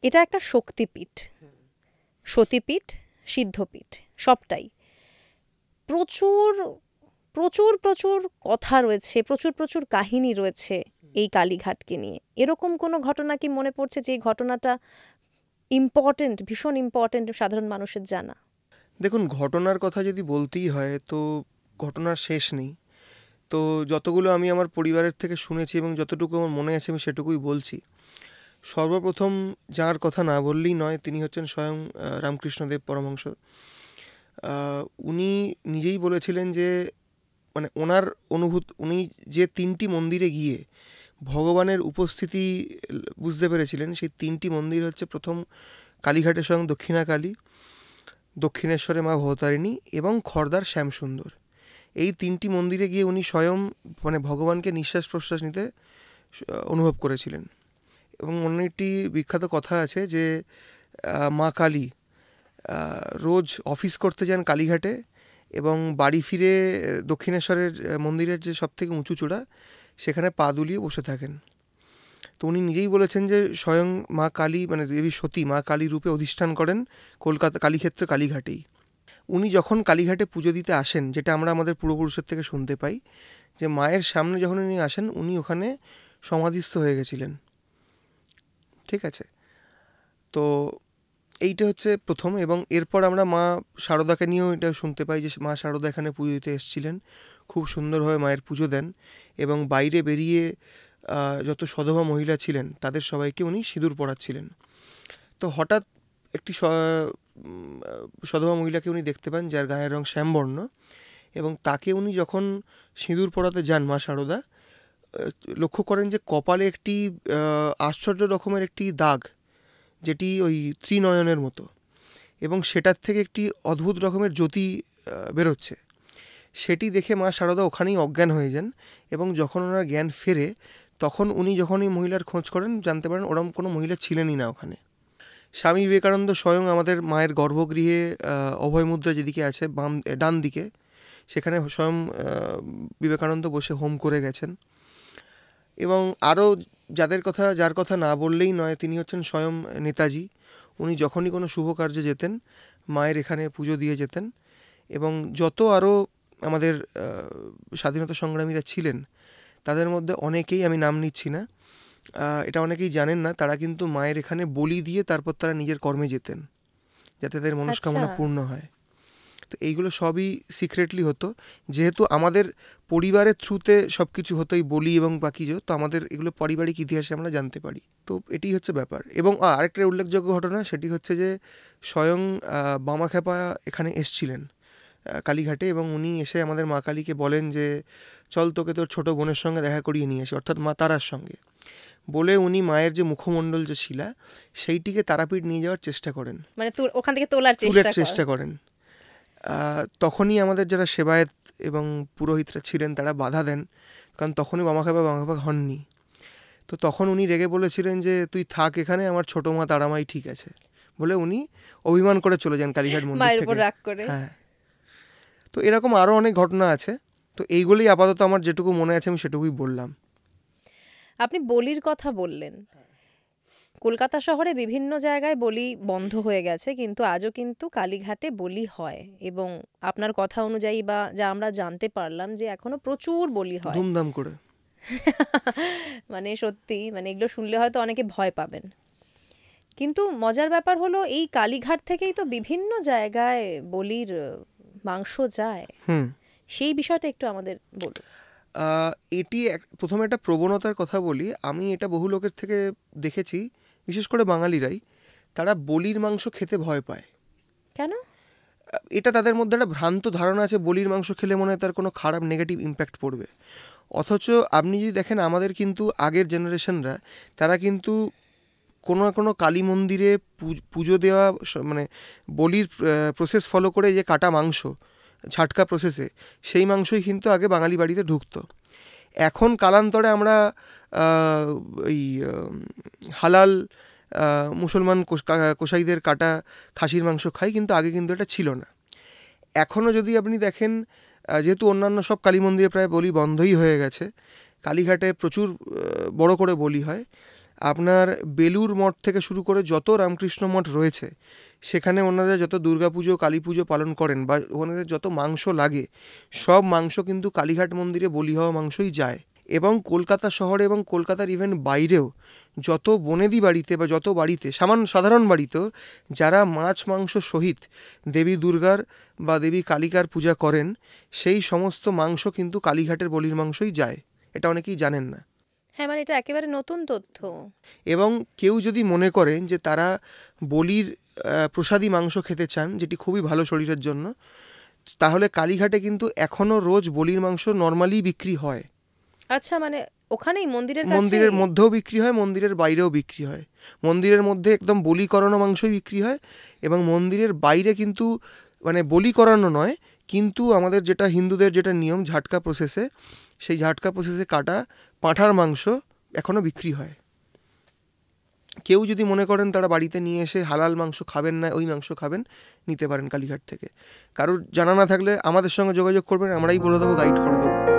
এটা একটা শক্তিপীঠ, সতীপীঠ, সিদ্ধপীঠ, সবটাই। প্রচুর প্রচুর প্রচুর কথা রয়েছে, প্রচুর প্রচুর কাহিনী রয়েছে এই কালীঘাটকে নিয়ে। এরকম কোনো ঘটনা কি মনে পড়ছে যে ঘটনাটা ইম্পর্টেন্ট, ভীষণ ইম্পর্টেন্ট সাধারণ মানুষের জানা? দেখুন, ঘটনার কথা যদি বলতেই হয় তো ঘটনার শেষ নেই। তো যতগুলো আমি আমার পরিবারের থেকে শুনেছি এবং যতটুকু আমার মনে আছে আমি সেটুকুই বলছি। সর্বপ্রথম যার কথা না বললেই নয়, তিনি হচ্ছেন স্বয়ং রামকৃষ্ণদেব পরমহংস। উনি নিজেই বলেছিলেন যে মানে ওনার উনি যে 3টি মন্দিরে গিয়ে ভগবানের উপস্থিতি বুঝতে পেরেছিলেন, সেই 3টি মন্দির হচ্ছে প্রথম কালীঘাটের স্বয়ং দক্ষিণা কালী, দক্ষিণেশ্বরে মা ভবতারিণী এবং খড়দার শ্যামসুন্দর। এই 3টি মন্দিরে গিয়ে উনি স্বয়ং মানে ভগবানকে নিঃশ্বাস প্রশ্বাস নিতে অনুভব করেছিলেন। এবং অন্য একটি বিখ্যাত কথা আছে যে মা কালী রোজ অফিস করতে যান কালীঘাটে এবং বাড়ি ফিরে দক্ষিণেশ্বরের মন্দিরের যে সবথেকে উঁচু চূড়া সেখানে পা দুলিয়ে বসে থাকেন। তো উনি নিজেই বলেছেন যে স্বয়ং মা কালী মানে দেবী সতী মা কালী রূপে অধিষ্ঠান করেন কলকাতা কালীক্ষেত্র কালীঘাটেই। উনি যখন কালীঘাটে পুজো দিতে আসেন, যেটা আমরা আমাদের পূর্বপুরুষের থেকে শুনতে পাই, যে মায়ের সামনে যখন উনি আসেন উনি ওখানে সমাধিস্থ হয়ে গেছিলেন। ঠিক আছে, তো এইটা হচ্ছে প্রথম। এবং এরপর আমরা মা শারদাকে নিয়েও এটা শুনতে পাই যে মা শারদা এখানে পুজো দিতে এসেছিলেন, খুব সুন্দরভাবে মায়ের পুজো দেন এবং বাইরে বেরিয়ে যত সধবা মহিলা ছিলেন তাদের সবাইকে উনি সিঁদুর পরাচ্ছিলেন। তো হঠাৎ একটি সধবা মহিলাকে উনি দেখতে পান যার গায়ের রং শ্যামবর্ণ, এবং তাকে উনি যখন সিঁদুর পরাতে যান মা শারদা লক্ষ্য করেন যে কপালে একটি আশ্চর্য রকমের একটি দাগ, যেটি ওই ত্রিনয়নের মতো, এবং সেটার থেকে একটি অদ্ভুত রকমের জ্যোতি বেরোচ্ছে। সেটি দেখে মা শারদা ওখানেই অজ্ঞান হয়ে যান এবং যখন ওনার জ্ঞান ফেরে তখন উনি যখন এই মহিলার খোঁজ করেন জানতে পারেন ওরকম কোনো মহিলা ছিলেনই না ওখানে। স্বামী বিবেকানন্দ স্বয়ং আমাদের মায়ের গর্ভগৃহে অভয় মুদ্রা যেদিকে আছে ডান দিকে, সেখানে স্বয়ং বিবেকানন্দ বসে হোম করে গেছেন। এবং আরও যার কথা না বললেই নয়, তিনি হচ্ছেন স্বয়ং নেতাজি। উনি যখনই কোনো শুভ কার্যে যেতেন মায়ের এখানে পুজো দিয়ে যেতেন। এবং যত আরও আমাদের স্বাধীনতা সংগ্রামীরা ছিলেন তাদের মধ্যে অনেকেই, আমি নাম নিচ্ছি না, এটা অনেকেই জানেন না, তারা কিন্তু মায়ের এখানে বলি দিয়ে তারপর তারা নিজের কর্মে যেতেন যাতে তাদের মনস্কামনা পূর্ণ হয়। তো এইগুলো সবই সিক্রেটলি হতো, যেহেতু আমাদের পরিবারের থ্রুতে সব কিছু হতো এই বলি এবং বাকি তো আমাদের এগুলো পারিবারিক ইতিহাসে আমরা জানতে পারি। তো এটি হচ্ছে ব্যাপার। এবং আরেকটা উল্লেখযোগ্য ঘটনা, সেটি হচ্ছে যে স্বয়ং বামাখ্যাপা এখানে এসছিলেন কালীঘাটে, এবং উনি এসে আমাদের মা কালীকে বলেন যে চল তোকে তোর ছোটো বোনের সঙ্গে দেখা করিয়ে নিয়ে আসি, অর্থাৎ মা তারার সঙ্গে। বলে উনি মায়ের যে মুখমণ্ডল যে শিলা সেইটিকে তারাপীঠ নিয়ে যাওয়ার চেষ্টা করেন, মানে ওখান থেকে তোলার চেষ্টা করেন। তখনই আমাদের যারা সেবায়েত এবং পুরোহিতরা ছিলেন তারা বাধা দেন, কারণ তখনই বামাখ্যাপা হননি। তো তখন উনি রেগে বলেছিলেন যে তুই থাক এখানে, আমার ছোটো মা তারামাই ঠিক আছে, বলে উনি অভিমান করে চলে যান কালীঘাট মন্দির থেকে। হ্যাঁ, তো এরকম আরও অনেক ঘটনা আছে। তো এইগুলোই আপাতত আমার যেটুকু মনে আছে আমি সেটুকুই বললাম। আপনি বলির কথা বললেন, কলকাতা শহরে বিভিন্ন জায়গায় বলি বন্ধ হয়ে গেছে, কিন্তু আজও কিন্তু কালীঘাটে বলি হয়। এবং আপনার কথা অনুযায়ী বা যা আমরা জানতে পারলাম যে এখনো প্রচুর বলি হয় ধুমধাম করে। মানে সত্যি, মানে এগুলো শুনলে হয়তো অনেকে ভয় পাবেন, কিন্তু মজার ব্যাপার হলো এই কালীঘাট থেকেই তো বিভিন্ন জায়গায় বলির মাংস যায়। সেই বিষয়টা একটু আমাদের বলুন। এটি প্রথমে একটা প্রবণতার কথা বলি। আমি এটা বহু লোকের থেকে দেখেছি, বিশেষ করে বাঙালিরাই, তারা বলির মাংস খেতে ভয় পায়। কেন? এটা তাদের মধ্যে একটা ভ্রান্ত ধারণা আছে বলির মাংস খেলে মনে হয় তার কোনো খারাপ নেগেটিভ ইম্প্যাক্ট পড়বে। অথচ আপনি যদি দেখেন আমাদের কিন্তু আগের জেনারেশনরা তারা কিন্তু কোনো না কোনো কালী মন্দিরে পুজো দেওয়া মানে বলির প্রসেস ফলো করে যে কাটা মাংস ঝাটকা প্রসেসে, সেই মাংসই কিন্তু আগে বাঙালি বাড়িতে ঢুকতো। এখন কালান্তরে আমরা ওই হালাল মুসলমান কসাইদের কাটা খাসির মাংস খাই, কিন্তু আগে কিন্তু এটা ছিল না। এখনও যদি আপনি দেখেন, যেহেতু অন্যান্য সব কালী মন্দিরে প্রায় বলি বন্ধই হয়ে গেছে, কালীঘাটে প্রচুর বড় করে বলি হয়। আপনার বেলুর মঠ থেকে শুরু করে যত রামকৃষ্ণ মঠ রয়েছে সেখানে ওনারা যত দুর্গাপুজো কালী পুজো পালন করেন বা ওনাদের যত মাংস লাগে সব মাংস কিন্তু কালীঘাট মন্দিরে বলি হওয়া মাংসই যায়। এবং কলকাতা শহরে এবং কলকাতার ইভেন বাইরেও যত বনেদি বাড়িতে বা যত বাড়িতে সাধারণ বাড়িতেও যারা মাছ মাংস সহিত দেবী দুর্গার বা দেবী কালিকার পূজা করেন সেই সমস্ত মাংস কিন্তু কালীঘাটের বলির মাংসই যায়। এটা অনেকেই জানেন না। হ্যাঁ, মানে এটা একেবারে নতুন তথ্য। এবং কেউ যদি মনে করেন যে তারা বলির প্রসাদী মাংস খেতে চান, যেটি খুবই ভালো শরীরের জন্য, তাহলে কালীঘাটে কিন্তু এখনও রোজ বলির মাংস নর্মালি বিক্রি হয়। আচ্ছা, মানে ওখানেই মন্দিরের মন্দিরের মধ্যেও বিক্রি হয়, মন্দিরের বাইরেও বিক্রি হয়। মন্দিরের মধ্যে একদম বলি করানো মাংসই বিক্রি হয় এবং মন্দিরের বাইরে কিন্তু মানে বলি করানো নয়, কিন্তু আমাদের যেটা হিন্দুদের যেটা নিয়ম ঝাটকা প্রসেসে, সেই ঝাটকা প্রসেসে কাটা পাঁঠার মাংস এখনও বিক্রি হয়। কেউ যদি মনে করেন তারা বাড়িতে নিয়ে এসে হালাল মাংস খাবেন না, ওই মাংস খাবেন, নিতে পারেন কালীঘাট থেকে। কারোর জানা না থাকলে আমাদের সঙ্গে যোগাযোগ করবেন, আমরাই বলে দেবো, গাইড করে দেবো।